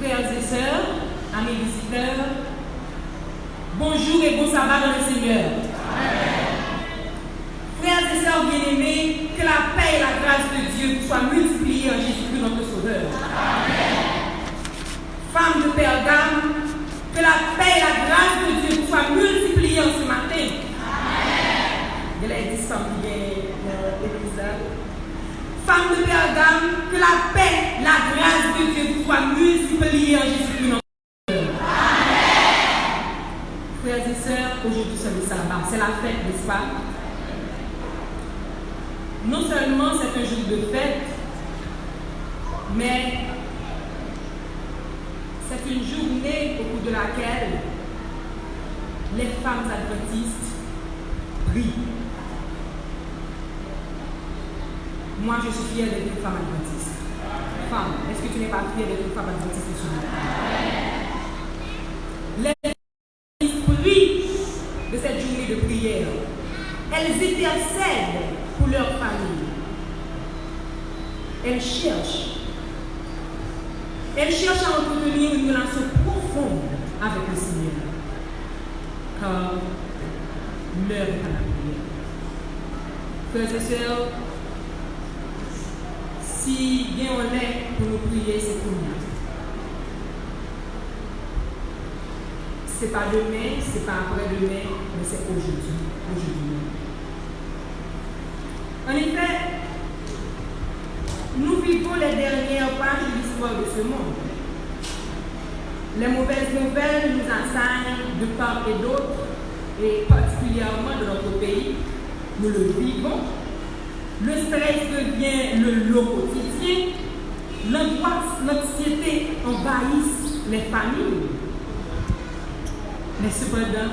frères et sœurs, amis visiteurs, bonjour et bon sabbat dans le Seigneur. Frères et sœurs bien-aimés, que la paix et la grâce de Dieu soient multipliées en Jésus-Christ notre Sauveur. Femmes de Pergame, que la paix et la grâce de Dieu soient multipliées en ce matin. Il y a les 10 femmes qui viennent dans l'épisode. Femmes de Pergame, que la paix, la grâce de Dieu soit multipliée en Jésus-Christ notre Sauveur. Frères et sœurs, aujourd'hui c'est le sabbat, c'est la fête, n'est-ce pas? Non seulement c'est un jour de fête, mais c'est une journée au cours de laquelle les femmes adventistes prient. Moi, je suis fière d'être une femme adventiste. Femme, est-ce que tu n'es pas fière d'être une femme adventiste aujourd'hui? Les adventistes prient de cette journée de prière. Elles intercèdent pour leur famille. Elles cherchent à entretenir une relation profonde avec le Seigneur. Car l'heure est à la prière. Frères et sœurs, si bien on est pour nous prier, c'est pour nous. Ce n'est pas demain, ce n'est pas après-demain, mais c'est aujourd'hui. En effet, nous vivons les dernières pages de l'histoire de ce monde. Les mauvaises nouvelles nous enseignent de part et d'autre, et particulièrement dans notre pays, nous le vivons. Le stress devient le lot quotidien. L'angoisse, l'anxiété envahissent les familles. Mais cependant,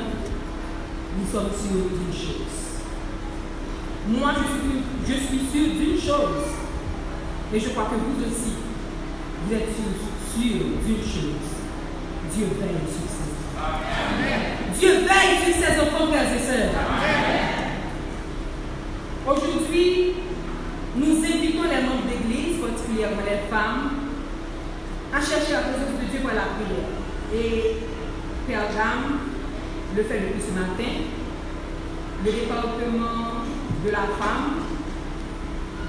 nous sommes sûrs d'une chose. Moi, je suis sûre d'une chose. Et je crois que vous aussi, vous êtes sûrs d'une chose. Dieu veille sur ses enfants. Dieu veille sur ses enfants, frères et sœurs. Aujourd'hui, nous invitons les membres d'église, particulièrement les femmes, à chercher la présence de Dieu pour la prière. Et Pergame le fait depuis ce matin. Le département de la femme,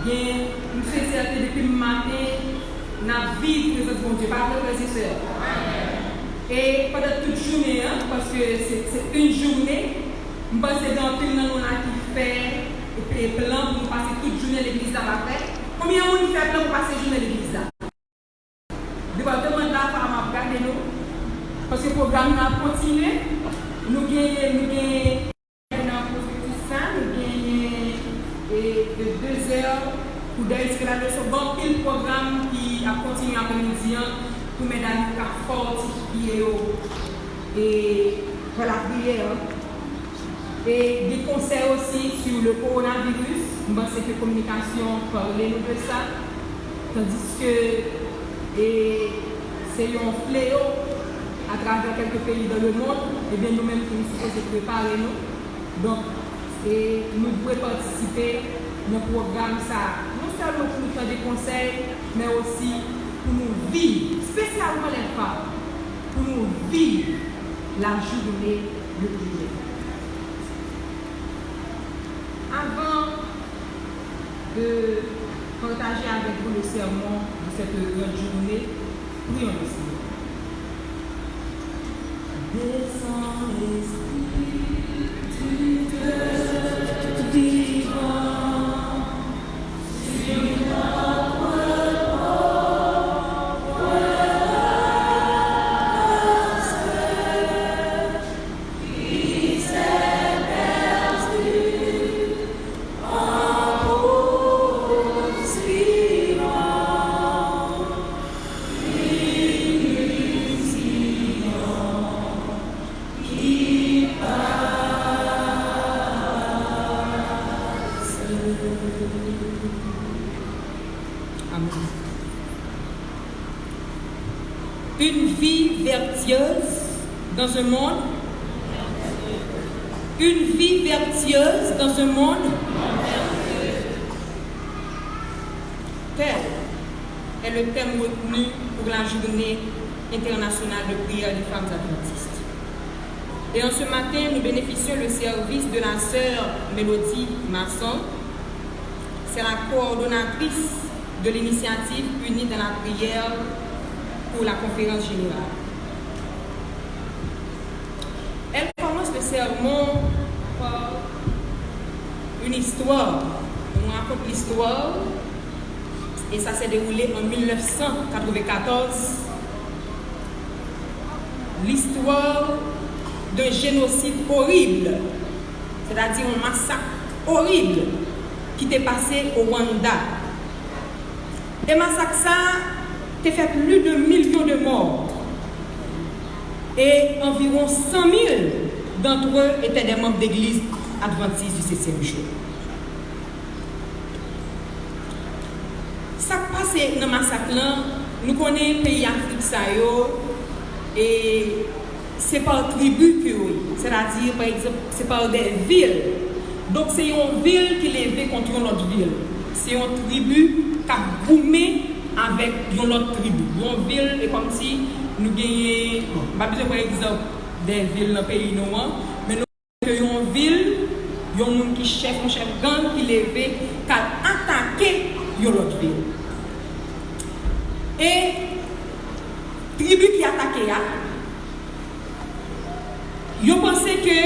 bien, nous sommes certains depuis le matin, n'a vie de présence de Dieu, par frères et sœurs. Et pendant toute journée, parce que c'est une journée, nous pensons dans tout le monde qui fait et plan pour passer toute journée à l'église là-bas. Combien de monde fait plan pour passer journée à l'église là? Département de la femme a regardé nous. Parce que le programme a continué. Nous gagnons dans le prophétie saint, nous gagnons de 2 heures pour d'inscrire la leçon. Bon, quel programme qui a continué après-midi pour mesdames qui ont fortifié et pour la prière. Et des conseils aussi sur le coronavirus. Je pense que la communication parlait nous de ça. Tandis que c'est un fléau à travers quelques pays dans le monde. Et bien nous-mêmes, nous sommes supposés préparer nous. Donc, nous pouvons participer dans le programme ça. Non seulement pour nous faire des conseils, mais aussi pour nous vivre, spécialement les femmes, pour nous vivre la journée de prière. Avant de partager avec vous le sermon de cette grande journée, prions le Seigneur. Descends l'esprit du Dieu vivant sur notre pauvre sœur qui s'est perdue en poursuivant qui une vie vertueuse dans un monde. Une vie vertueuse dans un monde. Telle est le thème retenu pour la journée internationale de prière des femmes adventistes. Et en ce matin, nous bénéficions le service de la sœur Mélodie Masson. C'est la coordonnatrice de l'initiative Unie dans la prière pour la conférence générale. Elle commence le sermon par une histoire. On raconte l'histoire et ça s'est déroulé en 1994. L'histoire d'un génocide horrible, c'est-à-dire un massacre horrible qui t'est passé au Rwanda. Et massacre ça t'a fait plus de millions de morts. Et environ 100 000 d'entre eux étaient des membres d'église adventistes du 7e jour. Ça passe dans le massacre là, nous connaissons le pays Afrique et c'est par tribu que oui. C'est-à-dire, par exemple, c'est par des villes. Donc, c'est une ville qui est levée contre une autre ville. C'est une tribu qui a boumé avec une autre tribu. Une ville est comme si nous gagnons, par exemple, des villes dans le pays noir, mais nous avons une ville, il y a un monde qui chef gang qui est levé, qui a attaqué une autre ville. Et tribu qui a attaqué, ils pensaient que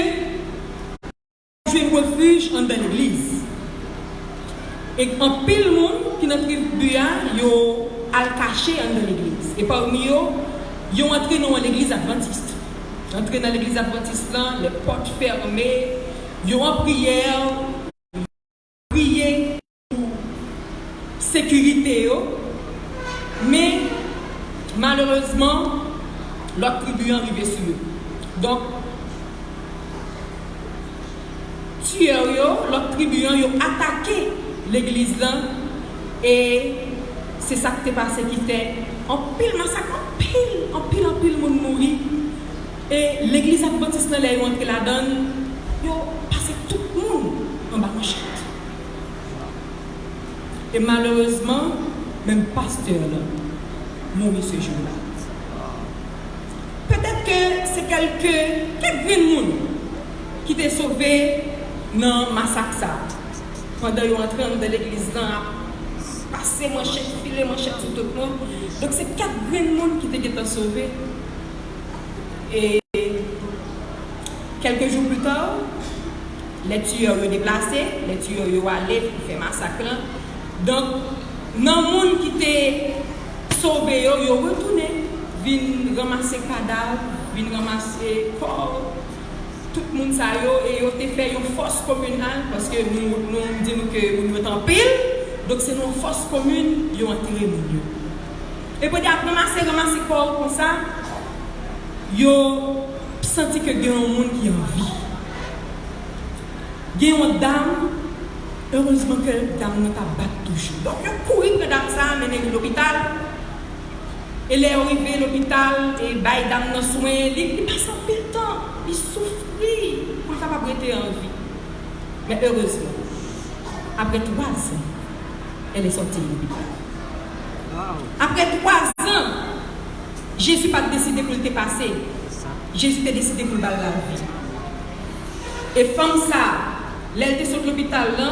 j'ai un refuge dans l'église. Et en pile monde qui dans la tribu, ils ont caché dans l'église. Et parmi eux, ils ont entré dans l'église adventiste. Entré dans l'église adventiste, les portes fermées, ils ont en prière, prié pour sécurité. Mais malheureusement, l'autre tribu est arrivé sur eux. Donc, l'autre tribu a attaqué l'église là et c'est ça qui s'est passé qui fait en pile massacre, en pile monde mourir et l'église adventiste là est entré là-dedans, ils ont passé tout le monde en bas manchette. Et malheureusement, même pasteur là mourit ce jour-là. Peut-être que c'est quelques monde qui t'est sauvé dans le massacre. Pendant qu'ils sont entrés dans l'église, passé manchette, filé manchette sur tout le monde. Donc c'est 4 personnes qui t'ont sauvés. Et quelques jours plus tard, les tueurs ont déplacé, les tueurs ont allé pour faire massacre. Donc, dans le monde qui t'est sauvé, ils ont retourné, viennent ramasser cadavres, viennent ramasser corps. Tout le monde ça et ils ont fait une force communale parce que nous disons que nous sommes en pile, donc c'est une force commune, ils ont enterré mon Dieu. Et puis après ramasser corps comme ça, ils ont senti que il y a un monde qui a envie. Il y a une dame, heureusement que la dame n'a pas battu toujours. Donc ils ont couru que dame ça, mené à l'hôpital. Elle est arrivée à l'hôpital et la dame n'a soin, il passe un peu de temps, il souffre. Pour ne pas prêter en vie. Mais heureusement, après 3 ans, elle est sortie de l'hôpital. Wow. Après 3 ans, Jésus n'a pas décidé pour le passer. Jésus a décidé pour le battre la vie. Et femme ça, elle était sur l'hôpital là,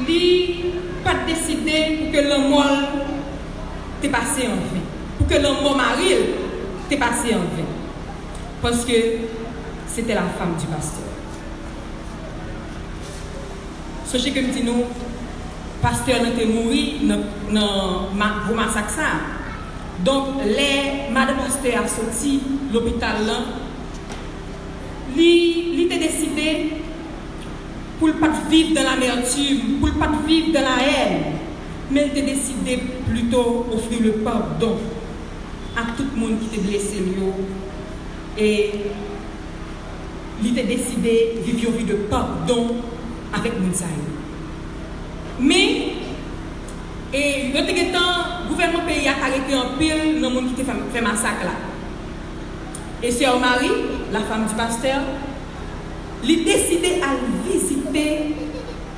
il n'a pas décidé pour que le mort t'ait passé en vie. Pour que le mort mari t'ait passé en vie. Parce que c'était la femme du pasteur. Sachez que nous disons, pasteur n'a mort dans le massacre. Donc, madame pasteur a sorti l'hôpital là, il a décidé pour ne pas vivre dans l'amertume, pour ne pas vivre dans la haine, mais il a décidé plutôt offrir le pardon à tout le monde qui était blessé. Et il a décidé de vivre une vie de pardon avec Mounsaï. Mais, le gouvernement pays a arrêté un pile dans le monde qui a fait massacre là. Et Sœur Marie, la femme du pasteur, il a décidé à visiter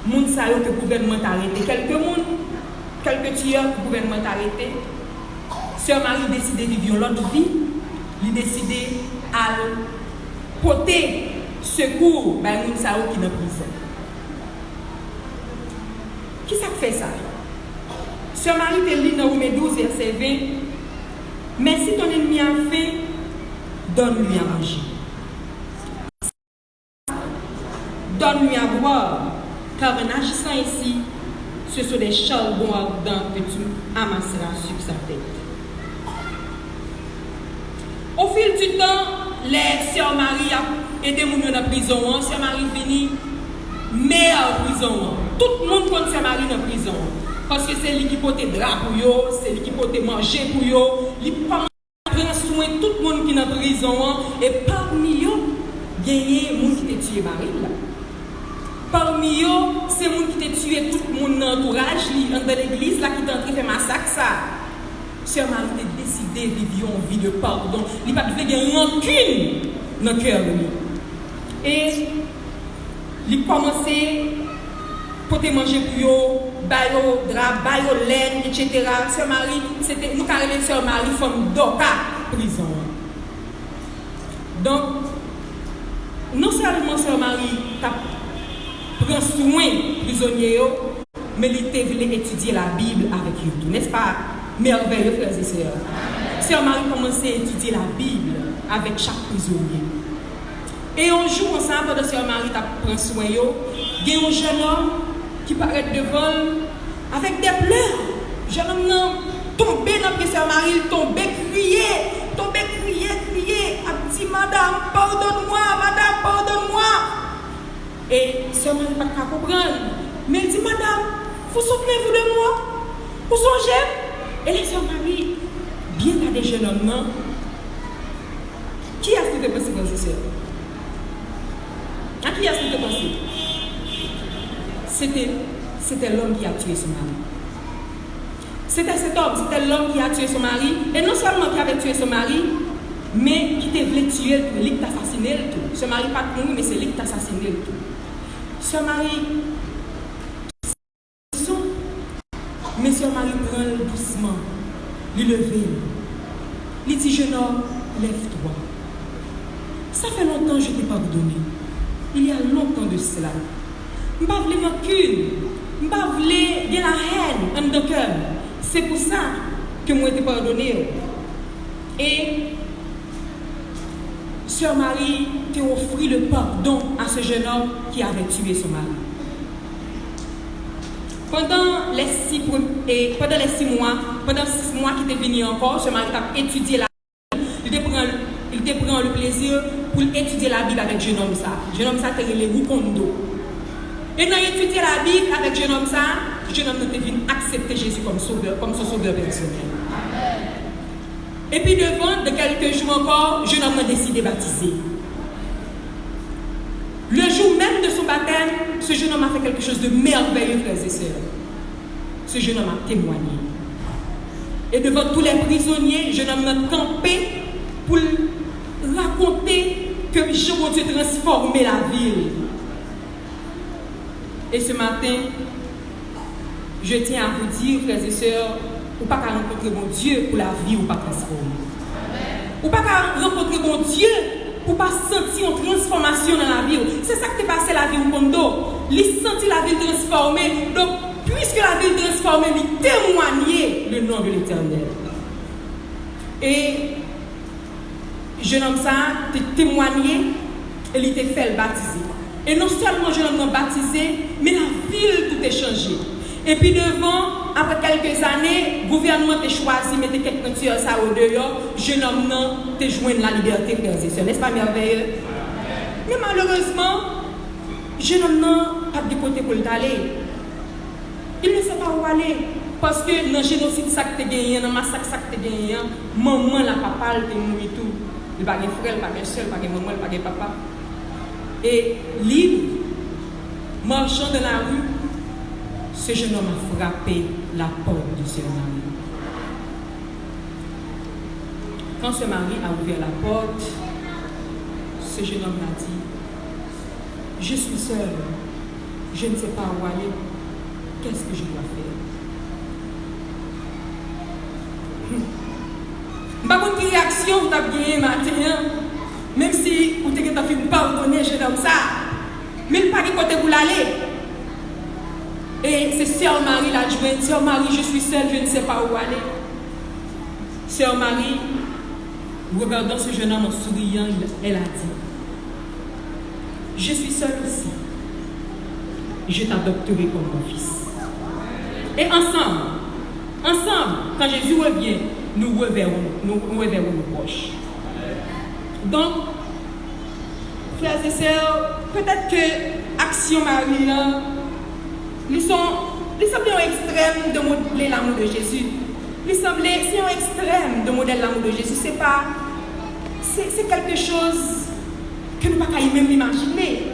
Mounsaï que le gouvernement a arrêté. Quelques monde quelques tueurs que le gouvernement a arrêtés. Sœur Marie a décidé de vivre l'autre vie. Il a décidé à porter secours à les gens qui sont en prison. Qui ça fait ça? Sœur Marie te lit dans Romains 12, verset 20. Mais si ton ennemi a faim, donne-lui à manger. Donne-lui à boire, car en agissant ici, ce sont des charbons ardents que tu amasseras sur sa tête. Au fil du temps, les sœurs Marie ont aidé les gens dans la prison. Sœur Marie finit meilleure prison. Tout le monde connaît Sœur Marie dans la prison. Parce que c'est lui qui porte drap pour eux, c'est lui qui porte manger pour eux. Il prend soin de tout le monde qui est dans la prison. Et parmi eux, il y a des gens qui ont tué Marie. Parmi eux, c'est les gens qui ont tué tout le monde dans l'entourage, dans l'église, là, qui est entré faire massacre. Sœur Marie a décidé de vivre une vie de pardon. Il n'a pas de rancune dans le cœur de lui. Et il a commencé à porter manger pour eux, bailler drap, bailler laine, etc. Sœur Marie, c'était nous carrément Sœur Marie, femme d'Oka, prison. Donc, non seulement Sœur Marie prend soin des prisonniers, mais il voulait étudier la Bible avec eux, n'est-ce pas? Merveilleux, frères et sœurs. Sœur Marie commençait à étudier la Bible avec chaque prisonnier. Et un jour, ensemble, pendant que Sœur Marie prend soin, il y a un jeune homme qui paraît devant avec des pleurs. Le jeune homme tombé dans la Sœur Marie, tombé, crié, a dit Madame, pardonne-moi, Madame, pardonne-moi. Et Sœur Marie n'a pas comprendre. Mais elle dit Madame, vous souvenez-vous de moi? Vous songez? Et la Sœur Marie, bien à des jeunes hommes, qui a-t-il pensé dans ce sœur? À qui a-t-il pensé? C'était l'homme qui a tué son mari. C'était cet homme, c'était l'homme qui a tué son mari. Et non seulement qui avait tué son mari, mais qui voulait tuer, lui qui t'a assassiné le tout. Ce mari pas mort, mais c'est lui qui t'a assassiné le tout. Ce mari, mais Sœur Marie prend doucement, lui lever. Il dit jeune homme, lève-toi. Ça fait longtemps que je t'ai pardonné. Il y a longtemps de cela. Je ne veux pas rancune. Je ne veux pas la haine en ton cœur. C'est pour ça que moi t'ai pardonné. Et Sœur Marie t'a offert le pardon à ce jeune homme qui avait tué son mari. Pendant les 6 mois qui étaient venus encore, Sœur Marie a étudié la Bible. Il te prend le plaisir pour étudier la Bible avec le jeune homme. Le jeune homme, ça, c'est le Rukondo. Et dans étudier la Bible avec le jeune homme, le jeune homme est venu accepter Jésus comme son sauveur personnel. Et puis devant, de quelques jours encore, le jeune homme a décidé de baptiser. Le jour même de son baptême, ce jeune homme a fait quelque chose de merveilleux, frères et sœurs. Ce jeune homme a témoigné. Et devant tous les prisonniers, le jeune homme a campé pour raconter que Dieu a transformé la ville. Et ce matin, je tiens à vous dire, frères et sœurs, ou pas qu'à rencontrer mon Dieu pour la vie ou pas transformer. Ou pas qu'à rencontrer mon Dieu pour pas sentir une transformation dans la vie. C'est ça que t'es passé la vie au condo. Il sentit la vie transformée. Donc, puisque la vie transformée, il témoignait le nom de l'Éternel. Et jeune homme ça, t'es témoigné et il t'a fait le baptiser. Et non seulement jeune homme baptisé, mais la ville tout est changé. Et puis devant, après quelques années, le gouvernement t'a choisi, mettre quelqu'un tueur ça au dehors, jeune homme non, t'a joint la liberté, frères et sœurs. N'est-ce pas merveilleux? Mais malheureusement, jeune homme non, pas de côté pour l'aller. Il ne sait pas où aller. Parce que dans le génocide ça que tu as gagné, dans le massacre ça que tu as gagné, maman, la papa, elle t'a mouru tout. Il n'y a pas de frère, il n'y a pas de soeur, il n'y a pas de maman, il n'y a pas de papa. Et libre, marchant dans la rue, ce jeune homme a frappé la porte de Sœur Marie. Quand Sœur Marie a ouvert la porte, ce jeune homme a dit, je suis seul, je ne sais pas où aller, qu'est-ce que je dois faire? Par contre, quelle réaction vous avez gagné matin, même si vous avez fait pardonner jeune homme ça, mais il pas de côté pour l'aller. Et c'est Sœur Marie l'a dit, Sœur Marie, je suis seule, je ne sais pas où aller. Sœur Marie, regardant ce jeune homme en souriant, elle a dit, je suis seule aussi. Je t'adopterai comme mon fils. Et ensemble, quand Jésus revient, nous reverrons nos proches. Donc, frères et sœurs, peut-être que Action Marie, ils sont extrêmes de modeler l'amour de Jésus. Ils sont extrêmes de modeler l'amour de Jésus. C'est quelque chose que nous ne pouvons pas même imaginer.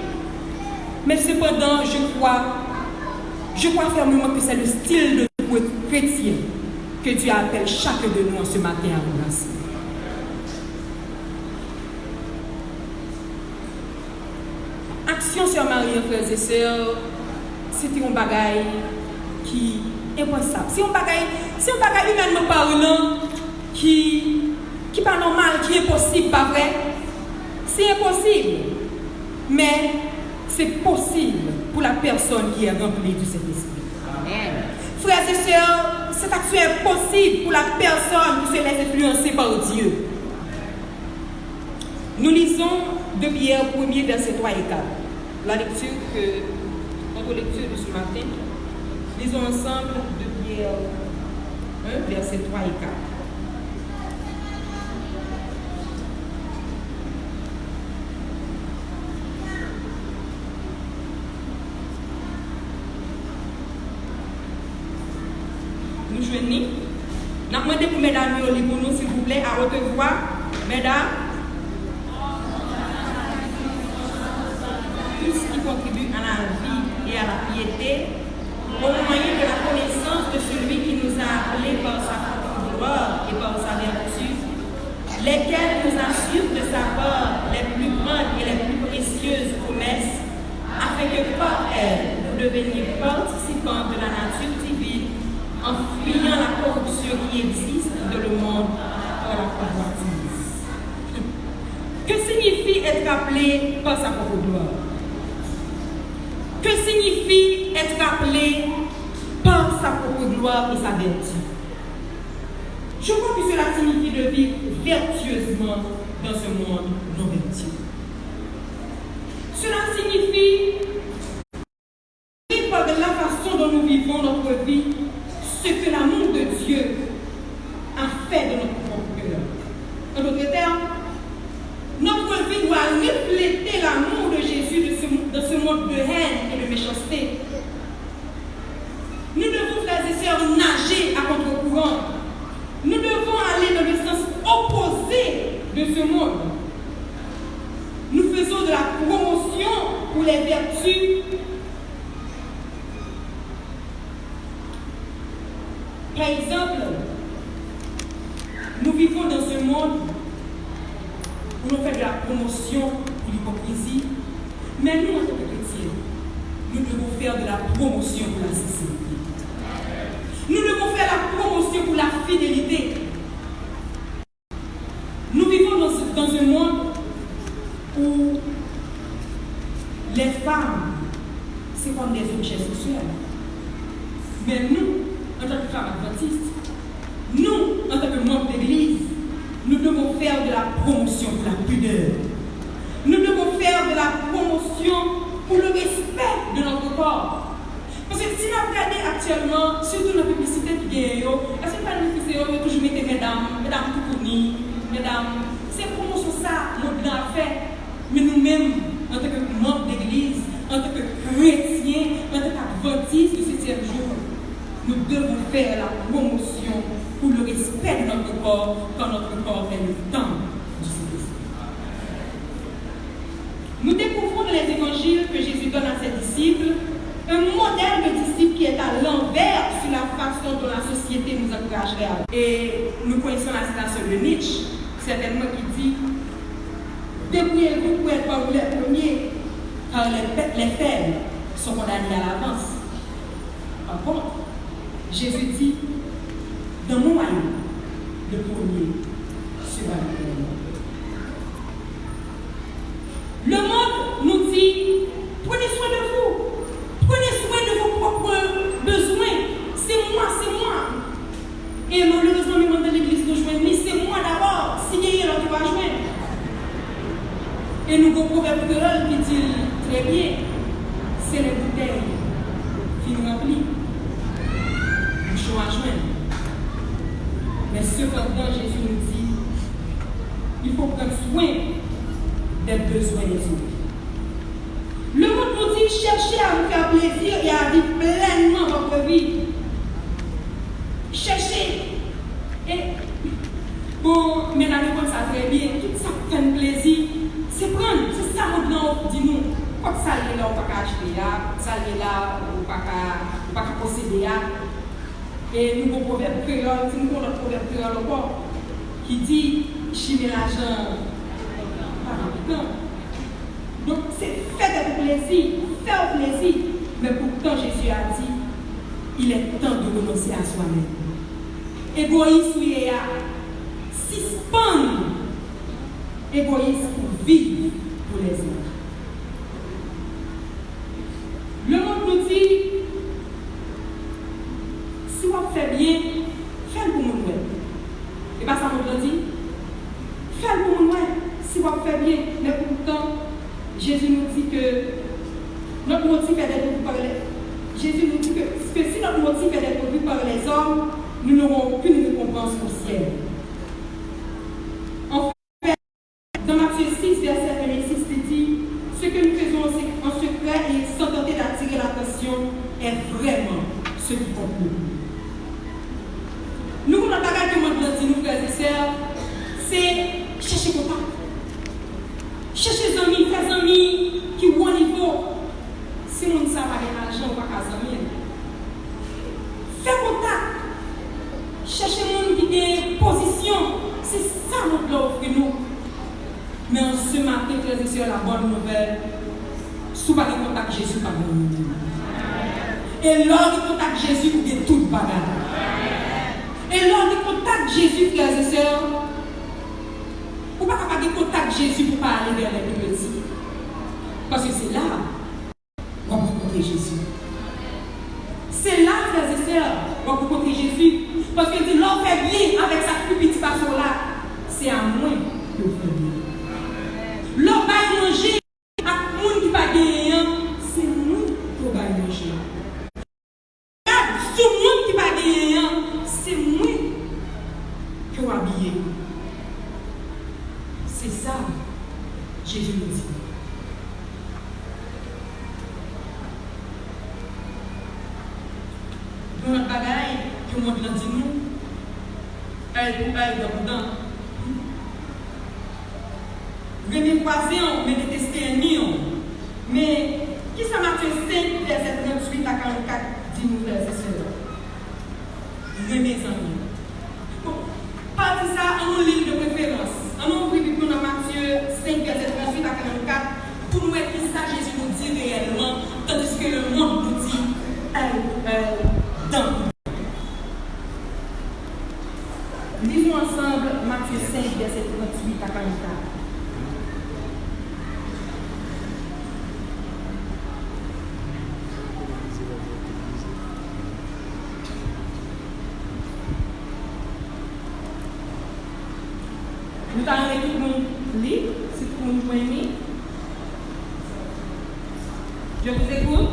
Mais cependant, je crois fermement que c'est le style de chrétien que Dieu appelle chacun de nous ce matin à embrasser. Action sur Marie, frères et sœurs, c'était un bagage qui est impensable. C'est un bagage humainement parlant qui n'est pas normal, qui est impossible, pas vrai? C'est impossible. Mais c'est possible pour la personne qui est remplie du Saint-Esprit. Amen. Frères et sœurs, cette action est possible pour la personne qui se laisse influencer par Dieu. Nous lisons de Pierre 1er, versets 3 et 4. La lecture notre lecture de ce matin. Lisons ensemble de Pierre 1, versets 3 et 4. Nous joignons. Nous demandons pour mesdames pour nous, s'il vous plaît, à haute voix. Mesdames, tout ce qui contribue à la vie et à la piété, au moyen de la connaissance de celui qui nous a appelés par sa gloire et par sa vertu, lesquels nous assurent de sa part les plus grandes et les plus précieuses promesses, afin que par elles, vous deveniez participants de la nature divine, en fuyant la corruption qui existe dans le monde par la convoitise. Que signifie être appelé par sa propre gloire? Que signifie être appelé par sa propre gloire et sa vertu? Je crois que cela signifie de vivre vertueusement dans ce monde non vertueux. Cela signifie par la façon dont nous vivons notre vie, ce que l'amour de Dieu a fait de notre propre cœur. En d'autres termes, notre vie doit refléter l'amour de Jésus dans ce monde de haine et de méchanceté. Nous devons, frères et sœurs, nager à contre-courant. Nous devons aller dans le sens opposé de ce monde. Nous faisons de la promotion pour les vertus. Par exemple, nous vivons dans un monde où l'on fait de la promotion pour l'hypocrisie, mais nous, en tant que chrétiens, nous devons faire de la promotion pour la sincérité. Nous devons faire la promotion pour la fidélité. Nous vivons dans un monde où les femmes, c'est comme des objets sexuels. Mais nous, en tant que femmes adventistes, nous, en tant que membres d'église, nous devons faire de la promotion pour la pudeur. Nous devons faire de la promotion pour le respect de notre corps. Parce que si nous regardons actuellement, surtout la publicité qui est, est-ce que la publicité est toujours mettre mesdames tout fournies, mesdames, c'est promotion ça, notre blanc a fait. Mais nous-mêmes, en tant que membres d'église, en tant que chrétiens, en tant qu'adventistes du 7e jour, nous devons faire la promotion pour le respect de notre corps quand notre corps est le temple du Saint-Esprit. Nous découvrons dans les évangiles que Jésus donne à ses disciples un modèle de disciple qui est à l'envers sur la façon dont la société nous encouragerait à. Et nous connaissons la citation de Nietzsche, certainement qui dit « Débrouillez-vous pour être parmi les premiers, car les faibles sont condamnés à l'avance. » Par contre, Jésus dit, dans mon royaume, le premier sera le premier. Le monde nous dit, prenez soin de vous, prenez soin de vos propres besoins. C'est moi, c'est moi. Et malheureusement, même dans l'église, nous joignons, c'est moi d'abord, si quelqu'un d'autre va joindre. Et nous avons un proverbe créole qui dit très bien, c'est les bouteilles qui nous remplissent. Nous sommes à joindre. Mais cependant, Jésus nous dit, il faut prendre soin des besoins des autres. Le monde nous dit, cherchez à vous faire plaisir et à vivre pleinement votre vie. Cherchez. Et bon, mais la réponse ça très bien, tout ça fait plaisir. C'est prendre, c'est ça mon nom, dis-nous. Quand ça est là, on ne peut pas acheter, ça est là, on ne peut pas posséder. Et nous avons un proverbe créole, nous avons notre proverbe créole encore, qui dit, chimer l'argent, pas rapidement. Donc c'est faire du plaisir, faire plaisir. Mais pourtant Jésus a dit, il est temps de renoncer à soi-même. Égoïste, oui, suspendre. Égoïste pour vivre pour les autres. Le monde nous dit, si on fait bien, faites pour nous. Et pas ça nous dit, faites pour nous. Si on fait bien, mais pourtant, Jésus nous dit que notre motif est d'être vu par les... Jésus nous dit que si notre motif est d'être vu par les hommes, nous n'aurons aucune récompense au ciel. En fait, dans Matthieu 6, verset 1 et 6, il dit, ce que nous faisons en secret et sans tenter d'attirer l'attention est vraiment ce qui compte pour nous. Nous, notre bagage que moi je dis, nous, frères et sœurs, c'est chercher contact. Chercher des amis, faire des amis qui ont un niveau. Si on ne sait pas gagner l'argent, on ne va pas faire des amis. Faire contact. Chercher des gens qui ont une position. C'est ça notre offre nous. Mais en ce matin, frères et sœurs, la bonne nouvelle, si vous n'avez pas contact Jésus, pas bon. Et lors du contact Jésus, vous avez tout bagarre. Et lors du contact Jésus, frères et sœurs, vous ne pouvez pas avoir contact Jésus pour ne pas aller vers les plus petits. Parce que c'est là qu'on va rencontrer Jésus. C'est là, frères et sœurs, qu'on va rencontrer Jésus. Parce que dit, l'homme fait bien avec sa plus petite passion là. C'est à moi que vous faites bien. L'homme va manger à monde qui va gagner, c'est nous qui va manger. Tout le monde qui va gagner, c'est moi qui va habiller. C'est ça, Jésus nous dit. Dans notre bagaille, que le monde l'a dit nous, elle pour elle dans le venez croiser, mais détester un nion. Mais, qui ça Matthieu 5, verset 38 à 44, dis-nous, frères et sœurs. Venez en nous. Bon, pas de ça en ligne de préférence. On ouvre Bible dans Matthieu 5, verset 38 à 44, pour nous voir qui ça Jésus nous dit réellement, tandis que le monde nous dit dans. Lisons ensemble Matthieu 5, verset 38 à 44. Nous allons tout le monde lire, si vous nous aimez. Je vous écoute.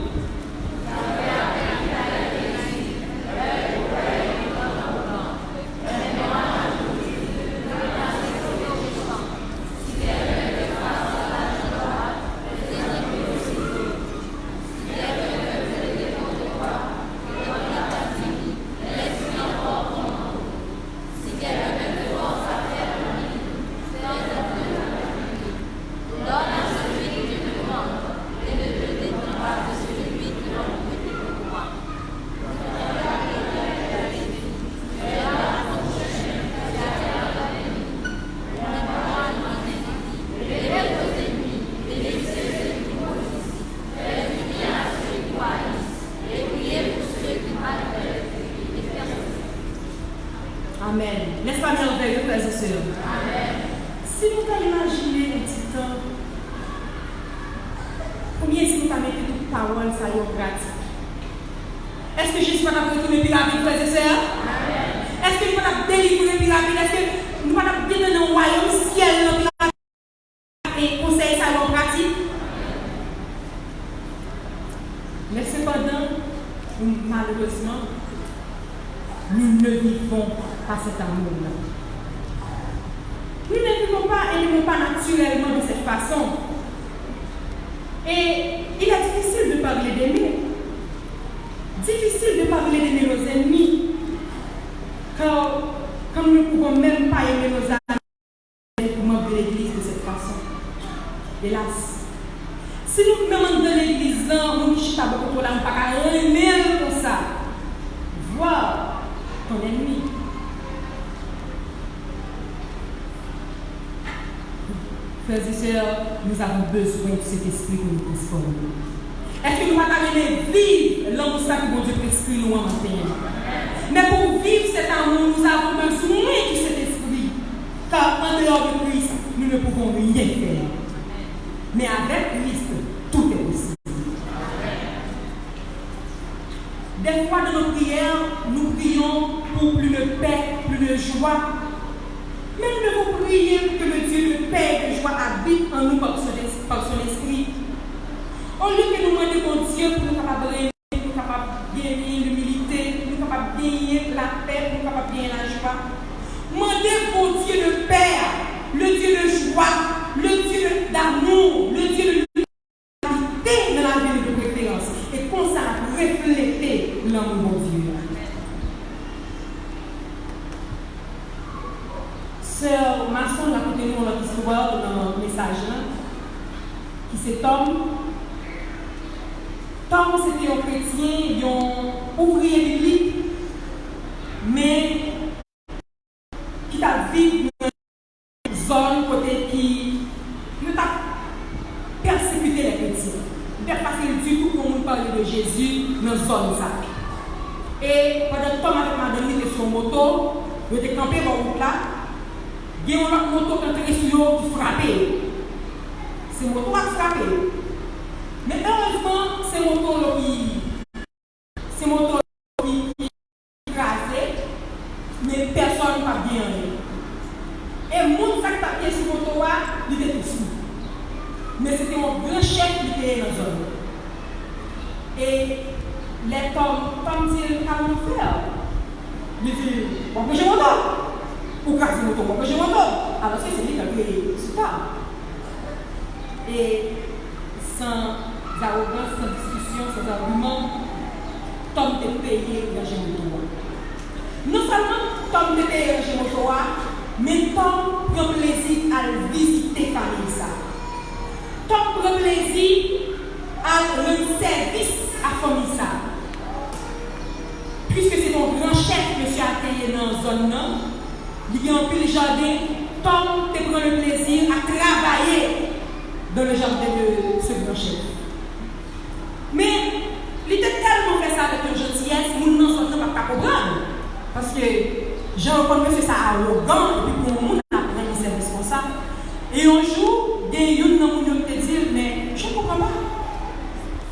Donne à celui qui te demande et ne te détends pas de celui Amen. N'est-ce pas merveilleux, frères et sœurs? Amen. Si vous pouvez imaginer un petit temps, combien si vous avez mis toute parole, ça y est en pratique? Est-ce que Jésus va retourner puis la vie, frères et sœurs? Amen. Est-ce que nous va délivrer puis la vie? Est-ce que nous va bien dans le royaume ciel et conseiller ça en pratique? Mais cependant, malheureusement, nous ne vivons pas cet amour-là. Nous ne vivons pas et ne vivons pas naturellement de cette façon. Et il est difficile de parler d'aimer. Difficile de parler d'aimer nos ennemis. Car comme nous ne pouvons même pas aimer nos amis pour membres de l'église de cette façon. Hélas. Si nous demandons dans l'église, nous ne sommes pas beaucoup là, nous ne pouvons pas aimer pour ça. Voir ton ennemi. Frères et sœurs, nous avons besoin de cet esprit que nous transformons. Est-ce que nous allons vivre l'amour que bon Dieu prescrit nous en matin? Mais pour vivre cet amour, nous avons besoin de cet esprit. Car en dehors de Christ, nous ne pouvons rien faire. Mais avec Christ, tout est possible. Des fois dans nos prières, nous prions pour plus de paix, plus de joie. Mais nous devons prier pour que le Dieu de paix et de joie habite en nous par son esprit. Au lieu que nous demandions au Dieu pour nous capables de gagner l'humilité, pour nous capables de gagner la paix, pour nous capables de gagner la joie. Demandez au Dieu de paix, le Dieu de joie, le Dieu d'amour, le Dieu de l'humanité dans la vie de préférence. Et comme ça, refléter l'amour de Dieu. Sœur Masson a contenu notre histoire dans le message là, qui c'est Tom. Tom, c'était un chrétien, un ouvrier biblique, mais qui a vécu dans une zone côté qui a persécuté les chrétiens. Il n'est pas facile du tout pour nous parler de Jésus dans cette zone. Et pendant que Tom avec madame était sur moto, il était campé dans la route là. Il y a une moto qui est sur qui frappe. C'est une moto qui frappe. Mais heureusement, c'est une moto qui écrasée, mais personne n'a bien rien. Et le monde qui a pied sur la moto, il était tout fou. Mais c'était un grand chef qui était dans la zone. Et les Tom dit, comment faire? Il dit, on peut jouer moto. Ou casser moto, on peut jouer moto. Alors c'est lui qui a créé ce pas. Et sans arrogance, sans discussion, sans argument, Tom était payé dans le moto. Non seulement Tom était payé dans le moto, mais Tom prend plaisir à visiter la famille. Tom prend plaisir à rendre service à la famille. Puisque c'est mon grand chef, monsieur Atelier dans la zone, il y a un peu le jardin, Tom te prend le plaisir à travailler dans le jardin de ce grand chef. Mais il était tellement fait ça avec une gentillesse, nous n'en sommes pas comprendre. Parce que j'ai reconnu que ça arrogant, et puis pour le monde, on a pris ses responsables. Et un jour, il y a une qui te dit, mais je ne comprends pas.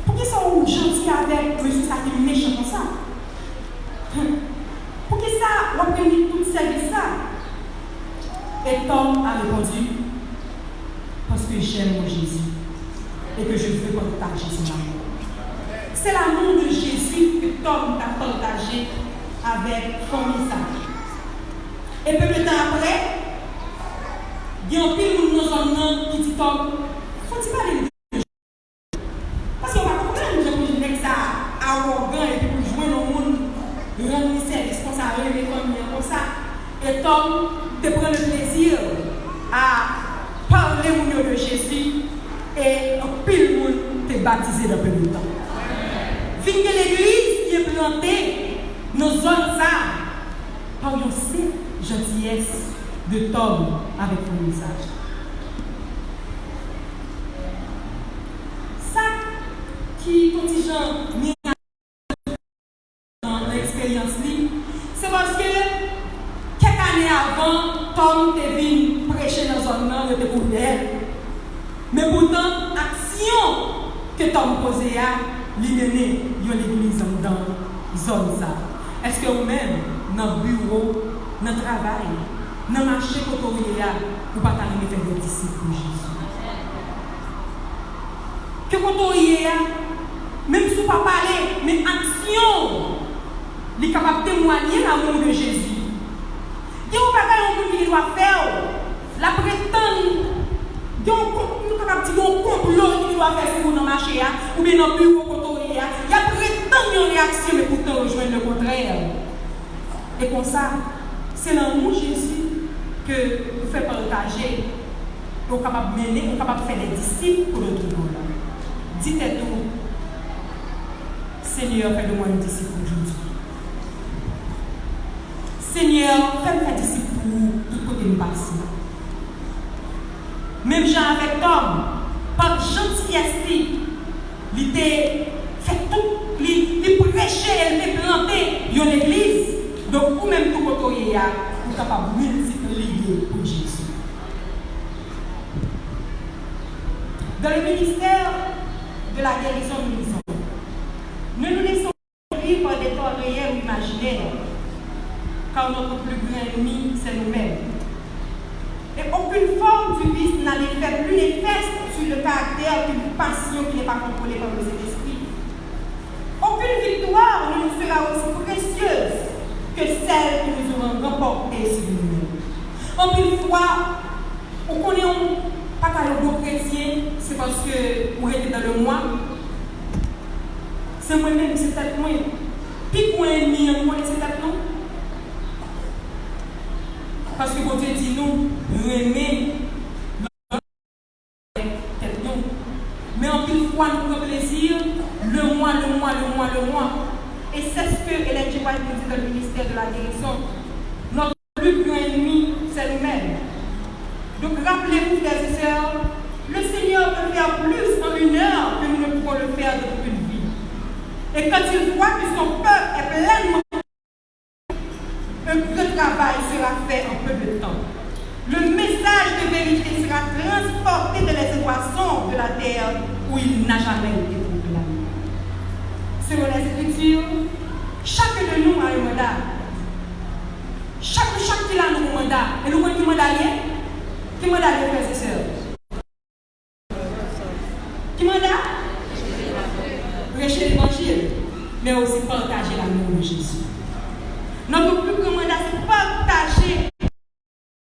Pourquoi ils sont gentils avec monsieur ça qui est méchant comme ça? Pourquoi ça, on a pris tout service ça? Et Tom a répondu, parce que j'aime mon Jésus et que je veux partager son amour. C'est l'amour de Jésus que Tom a partagé avec Famisa. Et peu de temps après, il y a un pile de nos hommes qui dit Tom, faut-il pas aller de Jésus? Parce qu'on va comprendre, je dis que ça arrogant et puis pour jouer dans le monde, rendre service comme ça, relever comme ça. Et Tom te prend le plaisir à parler au nom de Jésus et un pile de monde te baptiser dans peu de temps. Venez l'église qui est plantée, nos zones par une simple gentillesse de Tom avec le message. Ça qui contingent dans l'expérience libre, c'est parce que avant, Tom te venu prêcher dans la zone, il était pour d'elle. Mais pourtant, l'action que Tom posait, il y a l'église dans la zone. Est-ce que vous-même, dans le bureau, dans le travail, dans le marché que vous avez, vous ne pouvez pas faire des disciples pour Jésus? Que quand vous avez, même si vous ne pouvez pas parler, mais action, il est capable de témoigner l'amour de Jésus. Il y a un monde qui doit faire, la prétendre, il y a un complot qui doit faire si vous dans le marché, ou bien dans le bureau que vous avez, il y a prétendre une réaction, mais pourtant rejoindre le contraire. Et comme ça, c'est l'amour de Jésus que vous faites partager, vous êtes capable de mener, vous êtes capable de faire des disciples pour le monde. Dites-vous, Seigneur, fais de moi un disciple aujourd'hui. Seigneur, fais-moi un disciple pour tout côté de passe. Même Jean avec Tom, par gentillesse, il fait tout, il prêchait, il plantait dans l'église. Donc, vous même tout côté, vous êtes capable de multiplier pour Jésus. Dans le ministère de la guérison, nous disons, ne nous laissons pas vivre par des temps réels ou imaginaires, car notre plus grand ennemi, c'est nous-mêmes. Et aucune forme du vice n'a l'effet plus néfaste sur le caractère qu'une passion qui n'est pas contrôlée par le Saint-Esprit. Aucune victoire ne nous sera aussi précieuse que celle que nous aurons remportée sur nous-mêmes. En une fois, on connaît pas qu'à le bon chrétien, c'est parce que vous êtes dans le moi. C'est moi-même, c'est peut-être moi. Puis pour un ennemi, c'est peut-être non. Parce que quand Dieu dit nous, aimer, peut-être non. Mais en une fois, nous prenons plaisir, le moi. Et c'est ce que Ellen G. White nous dit dans le ministère de la guérison. Notre plus grand ennemi, c'est nous-mêmes. Donc rappelez-vous, frères et sœurs, le Seigneur peut faire plus en une heure que nous ne pouvons le faire de toute une vie. Et quand il voit que son peuple est pleinement, un grand travail sera fait en peu de temps. Le message de vérité sera transporté dans les boissons de la terre où il n'a jamais été proclamé. Selon les Écritures, chacun de nous a un mandat. Chaque qui a un mandat. Et nous avons un mandat. Qui mandat, frères et sœurs? Qui mandat? Prêcher l'évangile, mais aussi partager l'amour de Jésus. Notre plus grand mandat, c'est partager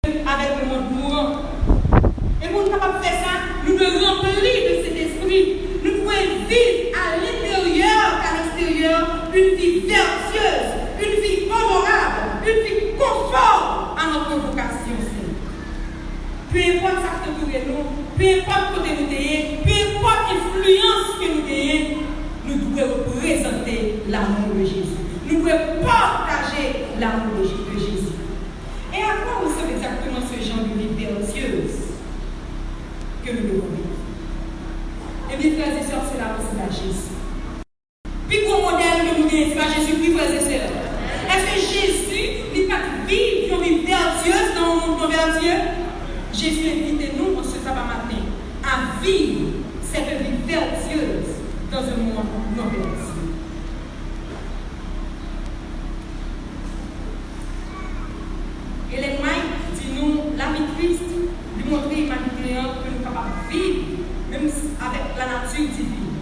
avec le monde mourant. Et pour nous capables de faire ça, nous devons remplir de cet esprit. Nous pouvons vivre à l'intérieur qu'à l'extérieur une vie vertueuse, une vie honorable, une vie conforme à notre vocation. Peu importe ce que nous avons, peu importe ce que nous avons, peu importe l'influence que nous avons, nous devons représenter l'amour de Jésus. Nous devons partager l'amour de Jésus. Et à quoi vous savez exactement ce genre de vie vertueuse que nous devons vivre? Eh bien, frères et sœurs, c'est là aussi à Jésus. Puis, gros modèle que nous avons, c'est pas Jésus-Christ, frères et sœurs. Est-ce que Jésus n'est pas vivre une vie vertueuse dans le monde vertueux? Jésus invite nous, en ce sabbat matin, à vivre cette vie vertueuse dans un monde non vertueux. Ellen White dit nous, la vie de Christ, lui montrer imaginaire que nous sommes capables de vivre, même avec la nature divine.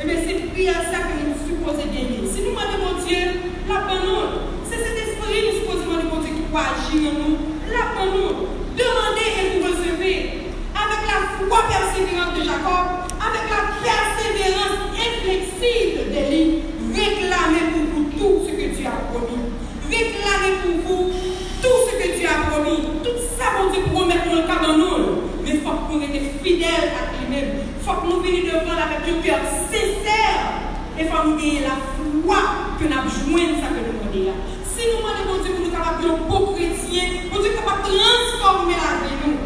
Et bien, c'est prière ça que nous supposons gagner. Si nous demandons à Dieu, la bonne, c'est cet esprit, nous supposons demander à Dieu qui va agir en nous, la bonne. Demandez et vous recevez avec la foi persévérante de Jacob, avec la persévérance inflexible d'Élie. Réclamez pour vous tout ce que Dieu a promis. Réclamez pour vous tout ce que Dieu a promis. Tout ça, bon Dieu, pour remettre le cas dans nous. Mais il faut que nous restions fidèles à lui-même. Il faut que nous venions devant avec un cœur sincère. Et il faut que nous ayons la foi que nous avons joint ça que nous demandons. Si nous demandons Dieu pour nous capables de beaux chrétiens, pour Dieu capable de transformer la vie nous.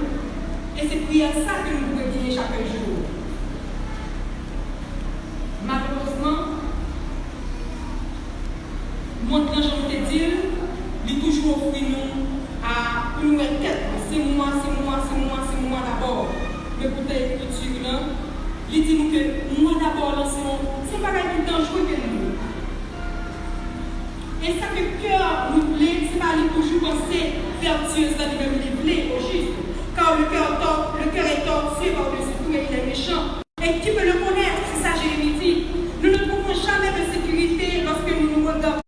Et c'est prier ça que nous pouvons gagner chaque jour. Malheureusement, mon ange, je te dis, il toujours offre nous à nous inquiète. C'est moi d'abord. Mais pour ta écriture, là, il dit nous que moi d'abord, c'est pas quelque dangereux que nous. Et ça que le cœur nous plaît, c'est pas toujours penser vertueuse dans le même plaît au juste. Car le cœur est tortueux par-dessus tout et il est méchant. Et qui peut le connaître? C'est ça, Jérémie dit. Nous ne trouvons jamais de sécurité lorsque nous nous regardons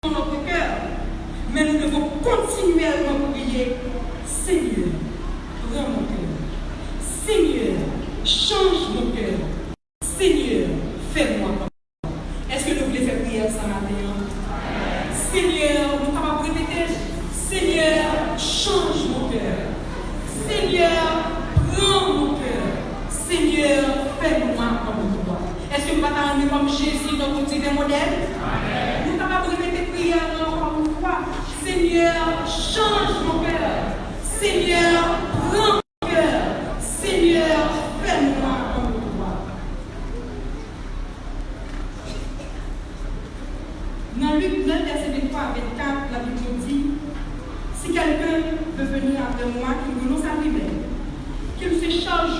dans notre cœur. Mais nous devons continuellement prier. Seigneur, rends mon cœur. Seigneur, change mon cœur. Seigneur, fais-moi comme ça. Est-ce que nous voulons faire prière ce matin? Seigneur, nous sommes capables de répéter. Seigneur, change mon cœur. Seigneur, prends mon cœur. Seigneur, fais-moi comme toi. Est-ce que nous allons comme Jésus, notre divin modèle? Amen. Nous sommes capables de répéter prière encore une fois. Seigneur, change mon cœur. Seigneur, prends mon cœur. Seigneur, fais-moi comme toi. Dans Luc 9, verset 23 à 24, la Bible dit: si quelqu'un veut venir après moi, qu'il renonce à lui-même, qu'il se charge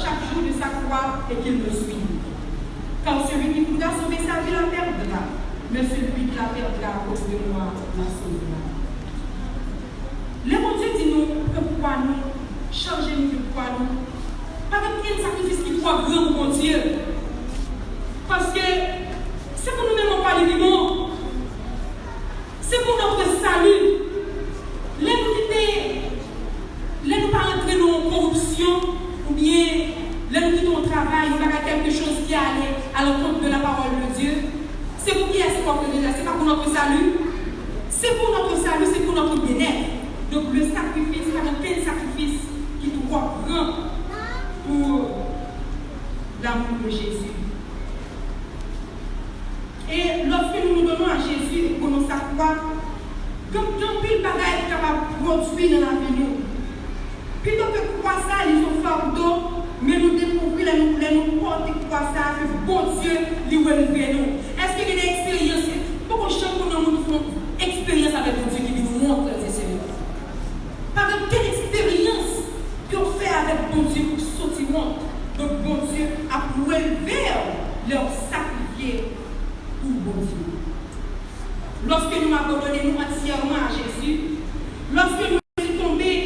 chaque jour de sa croix et qu'il me suive. Car celui qui voudra sauver sa vie la perdra, mais celui qui la perdra à cause de moi la sauvera. Le bon Dieu dit nous que pourquoi nous changer nous, pourquoi nous. Par exemple, il y a un sacrifice qui croit grand pour Dieu. Parce que c'est pour nous-mêmes pas les vivants. C'est pour notre salut. Là, nous pas entrer dans la corruption, ou bien là, nous quittons le travail, nous avons quelque chose qui allait à l'encontre de la parole de Dieu. C'est pour qui est-ce qu'on fait déjà? C'est pas pour notre salut. C'est pour notre salut, c'est pour notre bien-être. Donc, le sacrifice, pas quel sacrifice qui nous croit grand pour l'amour de Jésus. Et lorsque nous nous donnons à Jésus pour nous savoir, comme tant pis le bagage est capable de produire dans la vie, nous. Plutôt que croire ça, ils ont fardeau, mais nous découvrir, nous porter croire ça, que bon Dieu lui relever nous. Est-ce qu'il y a une expérience? Pourquoi chaque fois nous faisons expérience avec mon Dieu qui nous montre ces Seigneur? Par quelle expérience qu'on fait avec bon Dieu pour sortir monde? Donc bon Dieu a relevé leur sacrifier pour bon Dieu. Lorsque nous abandonnons entièrement à Jésus, lorsque nous sommes tombés